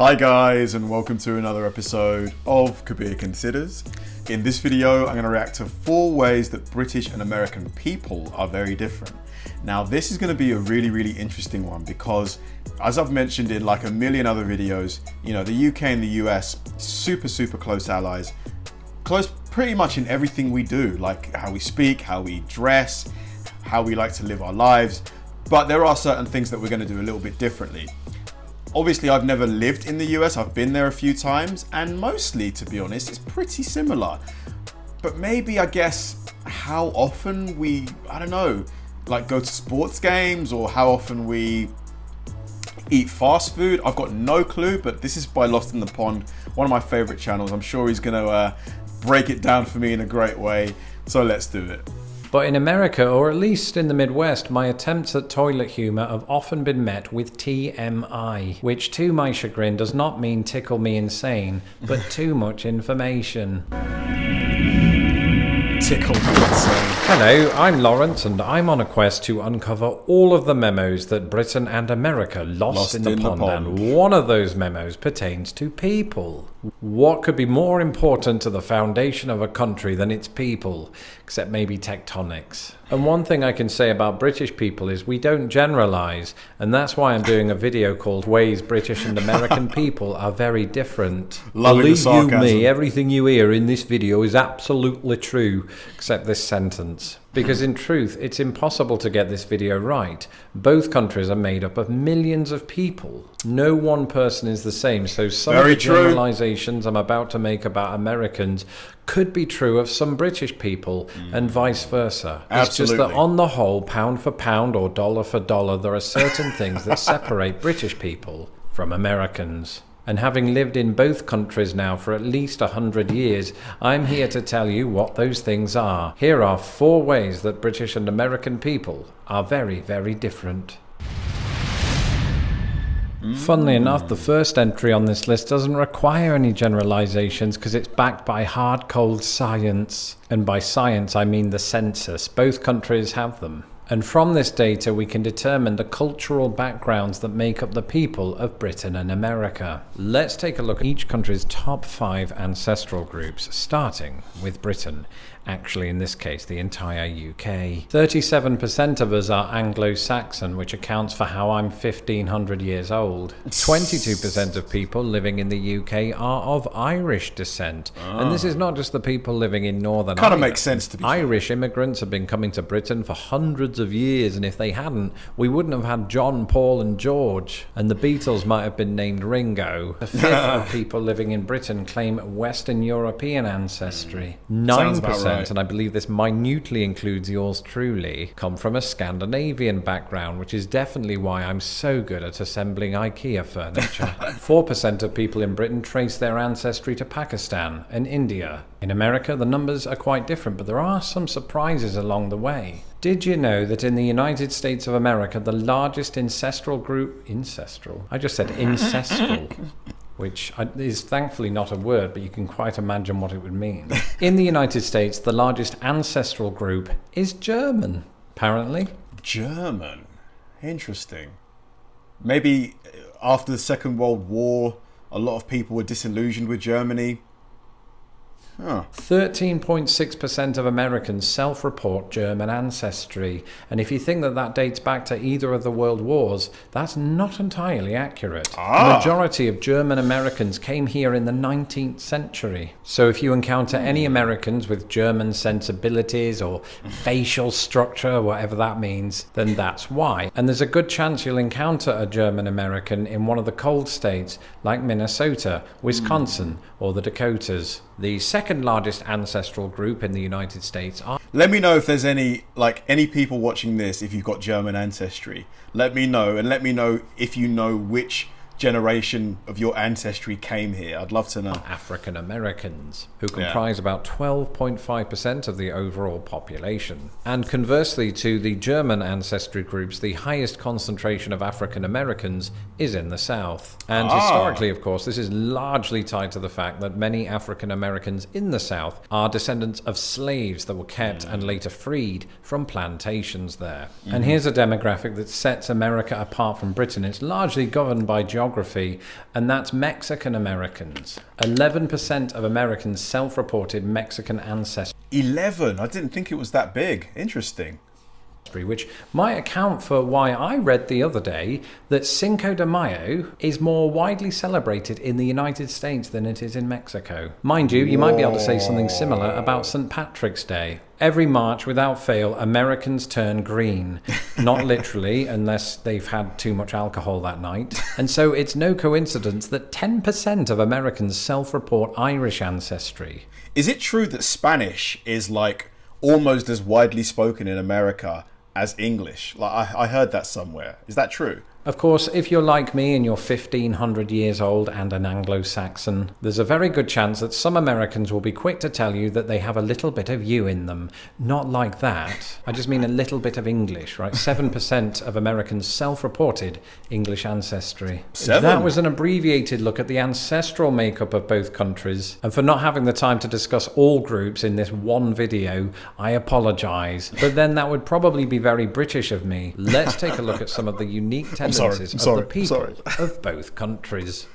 Hi guys, and welcome to another episode of Kabir Considers. In this video, I'm going to react to 4 ways that British and American people are very different. Now, this is going to be a really interesting one because, as I've mentioned in like a million other videos, you know, the UK and the US, super close allies, close pretty much in everything we do, like how we speak, how we dress, how we like to live our lives. But there are certain things that we're going to do a little bit differently. Obviously, I've never lived in the US, I've been there a few times, and mostly, to be honest, it's pretty similar. But maybe, I guess, how often we, I don't know, like go to sports games, or how often we eat fast food, I've got no clue, but this is by Lost in the Pond, one of my favorite channels. I'm sure he's gonna break it down for me in a great way, so let's do it. But in America, or at least in the Midwest, my attempts at toilet humour have often been met with TMI, which to my chagrin does not mean tickle me insane, but too much information. Tickle me insane. Hello, I'm Lawrence, and I'm on a quest to uncover all of the memos that Britain and America lost in the pond, and one of those memos pertains to people. What could be more important to the foundation of a country than its people, except maybe tectonics? And one thing I can say about British people is we don't generalise, and that's why I'm doing a video called Ways British and American People Are Very Different. Believe you me, everything you hear in this video is absolutely true, except this sentence. Because in truth, it's impossible to get this video right. Both countries are made up of millions of people. No one person is the same, so some of the generalizations I'm about to make about Americans could be true of some British people, and vice versa. It's just that on the whole, pound for pound or dollar for dollar, there are certain things that separate British people from Americans. And having lived in both countries now for at least 100 years, I'm here to tell you what those things are. Here are 4 ways that British and American people are very different. Funnily enough, the first entry on this list doesn't require any generalizations because it's backed by hard, cold science. And by science, I mean the census. Both countries have them. And from this data, we can determine the cultural backgrounds that make up the people of Britain and America. Let's take a look at each country's top 5 ancestral groups, starting with Britain. Actually, in this case, the entire UK. 37% of us are Anglo-Saxon, which accounts for how I'm 1,500 years old. 22% of people living in the UK are of Irish descent. And this is not just the people living in Northern Ireland. Kind of makes sense to be Irish immigrants have been coming to Britain for hundreds of years, and if they hadn't, we wouldn't have had John, Paul and George. And the Beatles might have been named Ringo. A fifth of people living in Britain claim Western European ancestry. 9%, and I believe this minutely includes yours truly, come from a Scandinavian background, which is definitely why I'm so good at assembling IKEA furniture. 4% of people in Britain trace their ancestry to Pakistan and India. In America, the numbers are quite different, but there are some surprises along the way. Did you know that in the United States of America, the largest ancestral group... I just said ancestral. Which is thankfully not a word, but you can quite imagine what it would mean. In the United States, the largest ancestral group is German, apparently. German? Interesting. Maybe after the Second World War, a lot of people were disillusioned with Germany. 13.6% of Americans self-report German ancestry, and if you think that that dates back to either of the world wars, that's not entirely accurate. The majority of German Americans came here in the 19th century. So if you encounter any Americans with German sensibilities or facial structure, whatever that means, then that's why. And there's a good chance you'll encounter a German American in one of the cold states like Minnesota, Wisconsin, or the Dakotas. The second largest ancestral group in the United States are... Let me know if there's any people watching this, if you've got German ancestry. Let me know, and let me know if you know which generation of your ancestry came here. I'd love to know. African Americans, who comprise about 12.5% of the overall population. And conversely to the German ancestry groups, the highest concentration of African Americans is in the South. And historically, of course, this is largely tied to the fact that many African Americans in the South are descendants of slaves that were kept and later freed from plantations there. And here's a demographic that sets America apart from Britain. It's largely governed by geography geography, and that's Mexican Americans. 11% of Americans self-reported Mexican ancestry. 11? I didn't think it was that big. Interesting. Which might account for why I read the other day that Cinco de Mayo is more widely celebrated in the United States than it is in Mexico. Mind you, you might be able to say something similar about St. Patrick's Day. Every March, without fail, Americans turn green. Not literally, unless they've had too much alcohol that night. And so it's no coincidence that 10% of Americans self-report Irish ancestry. Is it true that Spanish is like almost as widely spoken in America as English? Like I heard that somewhere. Is that true? Of course, if you're like me and you're 1,500 years old and an Anglo-Saxon, there's a very good chance that some Americans will be quick to tell you that they have a little bit of you in them. Not like that. I just mean a little bit of English, right? 7% of Americans self-reported English ancestry. 7? That was an abbreviated look at the ancestral makeup of both countries. And for not having the time to discuss all groups in this one video, I apologise. But then that would probably be very British of me. Let's take a look at some of the unique tendencies of the people of both countries.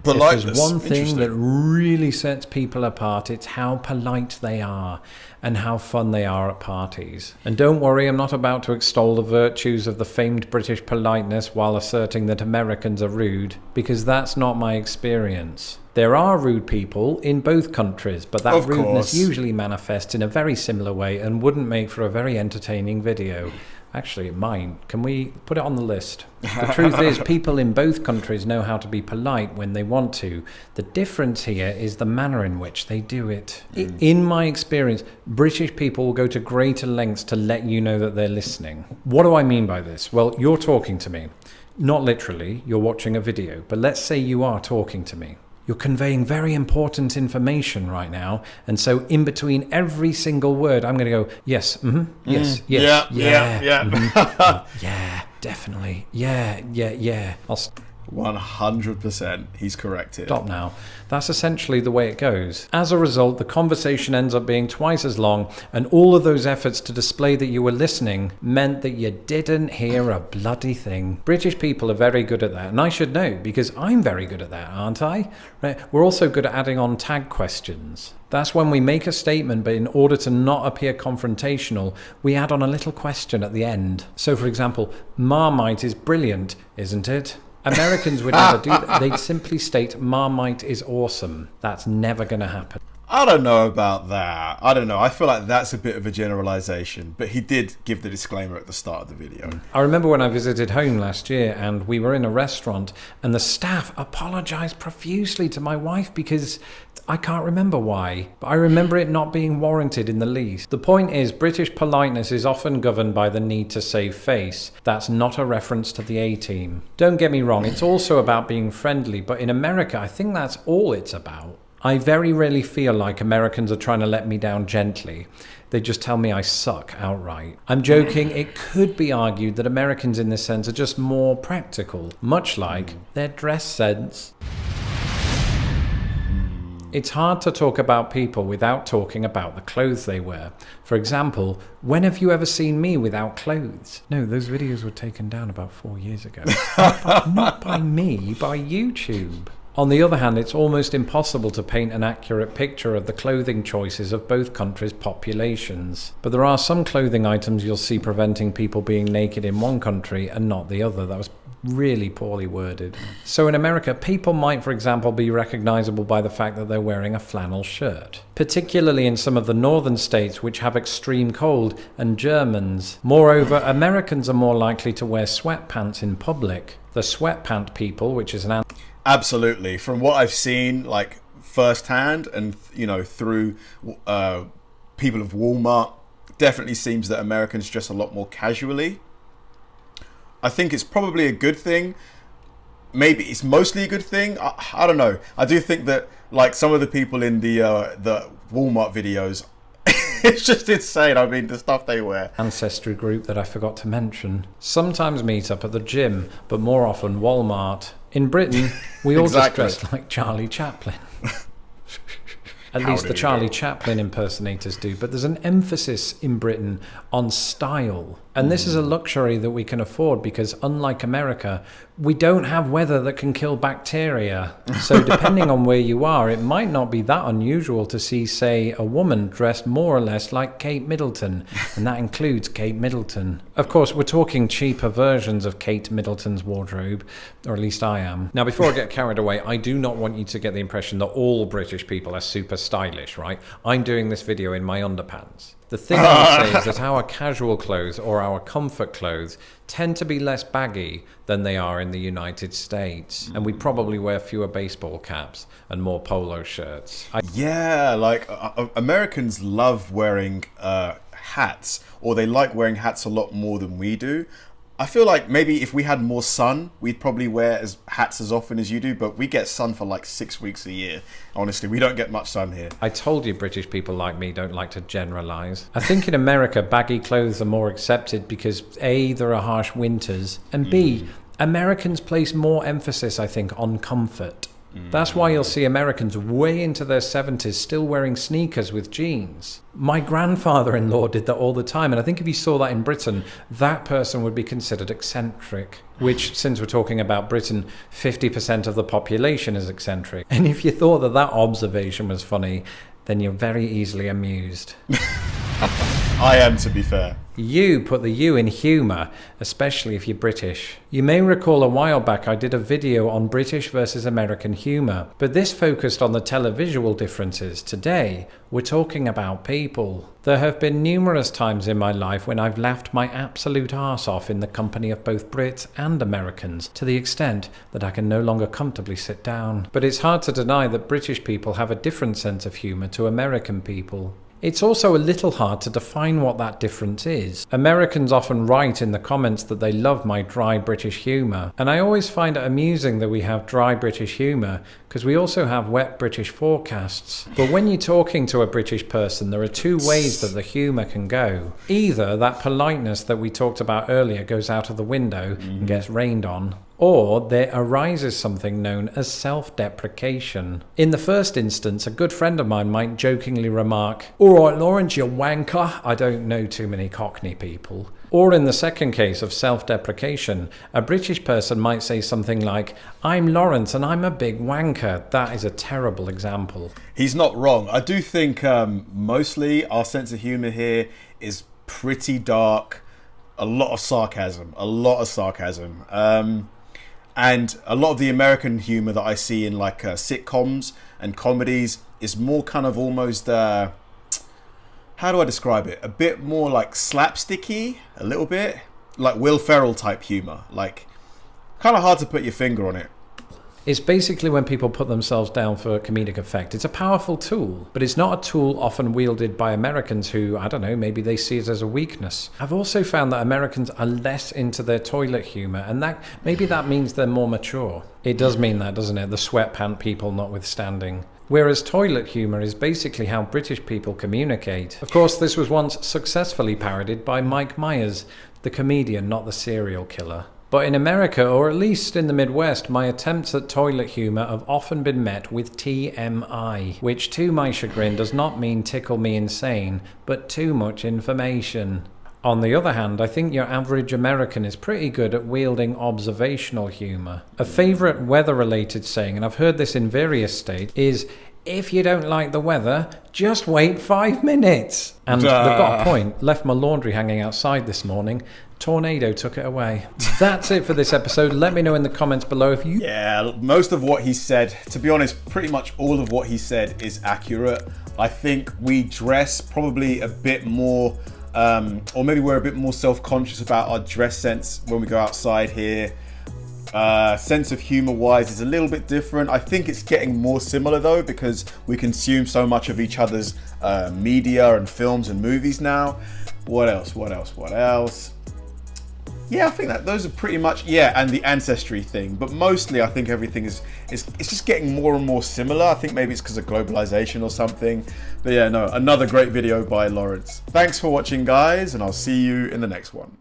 If there's one thing that really sets people apart, it's how polite they are and how fun they are at parties. And don't worry, I'm not about to extol the virtues of the famed British politeness while asserting that Americans are rude, because that's not my experience. There are rude people in both countries, but that rudeness usually manifests in a very similar way and wouldn't make for a very entertaining video. Actually, it might. Can we put it on the list? The truth is, people in both countries know how to be polite when they want to. The difference here is the manner in which they do it. In my experience, British people will go to greater lengths to let you know that they're listening. What do I mean by this? Well, you're talking to me. Not literally, you're watching a video, but let's say you are talking to me. You're conveying very important information right now, and so in between every single word, I'm going to go, yes, yes, yes, yeah, definitely, yeah. I'll 100%. He's correct here. Stop now. That's essentially the way it goes. As a result, the conversation ends up being twice as long, and all of those efforts to display that you were listening meant that you didn't hear a bloody thing. British people are very good at that, and I should know, because I'm very good at that, aren't I? Right. We're also good at adding on tag questions. That's when we make a statement, but in order to not appear confrontational, we add on a little question at the end. So, for example, Marmite is brilliant, isn't it? Americans would never do that. They'd simply state Marmite is awesome. That's never going to happen. I don't know about that. I don't know. I feel like that's a bit of a generalization, but he did give the disclaimer at the start of the video. I remember when I visited home last year and we were in a restaurant and the staff apologized profusely to my wife because I can't remember why, but I remember it not being warranted in the least. The point is, British politeness is often governed by the need to save face. That's not a reference to the A-Team. Don't get me wrong, it's also about being friendly, but in America, I think that's all it's about. I very rarely feel like Americans are trying to let me down gently. They just tell me I suck outright. I'm joking. It could be argued that Americans in this sense are just more practical, much like their dress sense. It's hard to talk about people without talking about the clothes they wear. For example, when have you ever seen me without clothes? No, those videos were taken down about 4 years ago. Not by me, by YouTube. On the other hand, it's almost impossible to paint an accurate picture of the clothing choices of both countries' populations. But there are some clothing items you'll see preventing people being naked in one country and not the other. That was really poorly worded. So in America, people might, for example, be recognizable by the fact that they're wearing a flannel shirt, particularly in some of the northern states which have extreme cold, and Germans. Moreover, Americans are more likely to wear sweatpants in public. The sweatpant people, which is an Absolutely. From what I've seen, like firsthand, and through people of Walmart, definitely seems that Americans dress a lot more casually. I think it's probably a good thing. Maybe it's mostly a good thing. I don't know. I do think that like some of the people in the Walmart videos, it's just insane. I mean, the stuff they wear. Ancestry group that I forgot to mention. Sometimes meet up at the gym, but more often Walmart. In Britain, we all just dress like Charlie Chaplin. At least the Charlie Chaplin impersonators do. But there's an emphasis in Britain on style. And this is a luxury that we can afford because, unlike America, we don't have weather that can kill bacteria. So depending on where you are, it might not be that unusual to see, say, a woman dressed more or less like Kate Middleton, and that includes Kate Middleton. Of course, we're talking cheaper versions of Kate Middleton's wardrobe, or at least I am. Now, before I get carried away, I do not want you to get the impression that all British people are super stylish, right? I'm doing this video in my underpants. The thing I would say is that our casual clothes or our comfort clothes tend to be less baggy than they are in the United States. And we probably wear fewer baseball caps and more polo shirts. Yeah, like Americans love wearing hats, or they like wearing hats a lot more than we do. I feel like maybe if we had more sun, we'd probably wear hats as often as you do, but we get sun for like 6 weeks a year. Honestly, we don't get much sun here. I told you British people like me don't like to generalize. I think in America, baggy clothes are more accepted because A, there are harsh winters, and B, Americans place more emphasis, I think, on comfort. That's why you'll see Americans way into their 70s still wearing sneakers with jeans. My grandfather-in-law did that all the time, and I think if you saw that in Britain, that person would be considered eccentric, which, since we're talking about Britain, 50% of the population is eccentric. And if you thought that that observation was funny, then you're very easily amused. I am, to be fair. You put the U in humour, especially if you're British. You may recall a while back I did a video on British versus American humour, but this focused on the televisual differences. Today, we're talking about people. There have been numerous times in my life when I've laughed my absolute arse off in the company of both Brits and Americans, to the extent that I can no longer comfortably sit down. But it's hard to deny that British people have a different sense of humour to American people. It's also a little hard to define what that difference is. Americans often write in the comments that they love my dry British humour, and I always find it amusing that we have dry British humour because we also have wet British forecasts. But when you're talking to a British person, there are two ways that the humour can go. Either that politeness that we talked about earlier goes out of the window and gets rained on, or there arises something known as self-deprecation. In the first instance, a good friend of mine might jokingly remark, "All right, Lawrence, you wanker." I don't know too many Cockney people. Or in the second case of self-deprecation, a British person might say something like, "I'm Lawrence and I'm a big wanker." That is a terrible example. He's not wrong. I do think mostly our sense of humour here is pretty dark. A lot of sarcasm. And a lot of the American humour that I see in like sitcoms and comedies is more kind of almost, how do I describe it? A bit more like slapsticky, a little bit. Like Will Ferrell type humour. Like, kind of hard to put your finger on it. It's basically when people put themselves down for comedic effect. It's a powerful tool, but it's not a tool often wielded by Americans who, I don't know, maybe they see it as a weakness. I've also found that Americans are less into their toilet humour, and that maybe that means they're more mature. It does mean that, doesn't it? The sweatpant people notwithstanding. Whereas toilet humour is basically how British people communicate. Of course, this was once successfully parodied by Mike Myers, the comedian, not the serial killer. But in America, or at least in the Midwest, my attempts at toilet humour have often been met with TMI, which to my chagrin does not mean tickle me insane, but too much information. On the other hand, I think your average American is pretty good at wielding observational humour. A favourite weather-related saying, and I've heard this in various states, is, "If you don't like the weather, just wait 5 minutes." And they've got a point. Left my laundry hanging outside this morning. Tornado took it away. That's it for this episode. Let me know in the comments below if you... Yeah, most of what he said, to be honest, pretty much all of what he said is accurate. I think we dress probably a bit more, or maybe we're a bit more self-conscious about our dress sense when we go outside here. Sense of humor wise is a little bit different. I think it's getting more similar though, because we consume so much of each other's media and films and movies now. What else? Yeah, I think that those are pretty much, yeah, and the ancestry thing. But mostly I think everything is it's just getting more and more similar. I think maybe it's because of globalization or something. But yeah, no, another great video by Lawrence. Thanks for watching, guys, and I'll see you in the next one.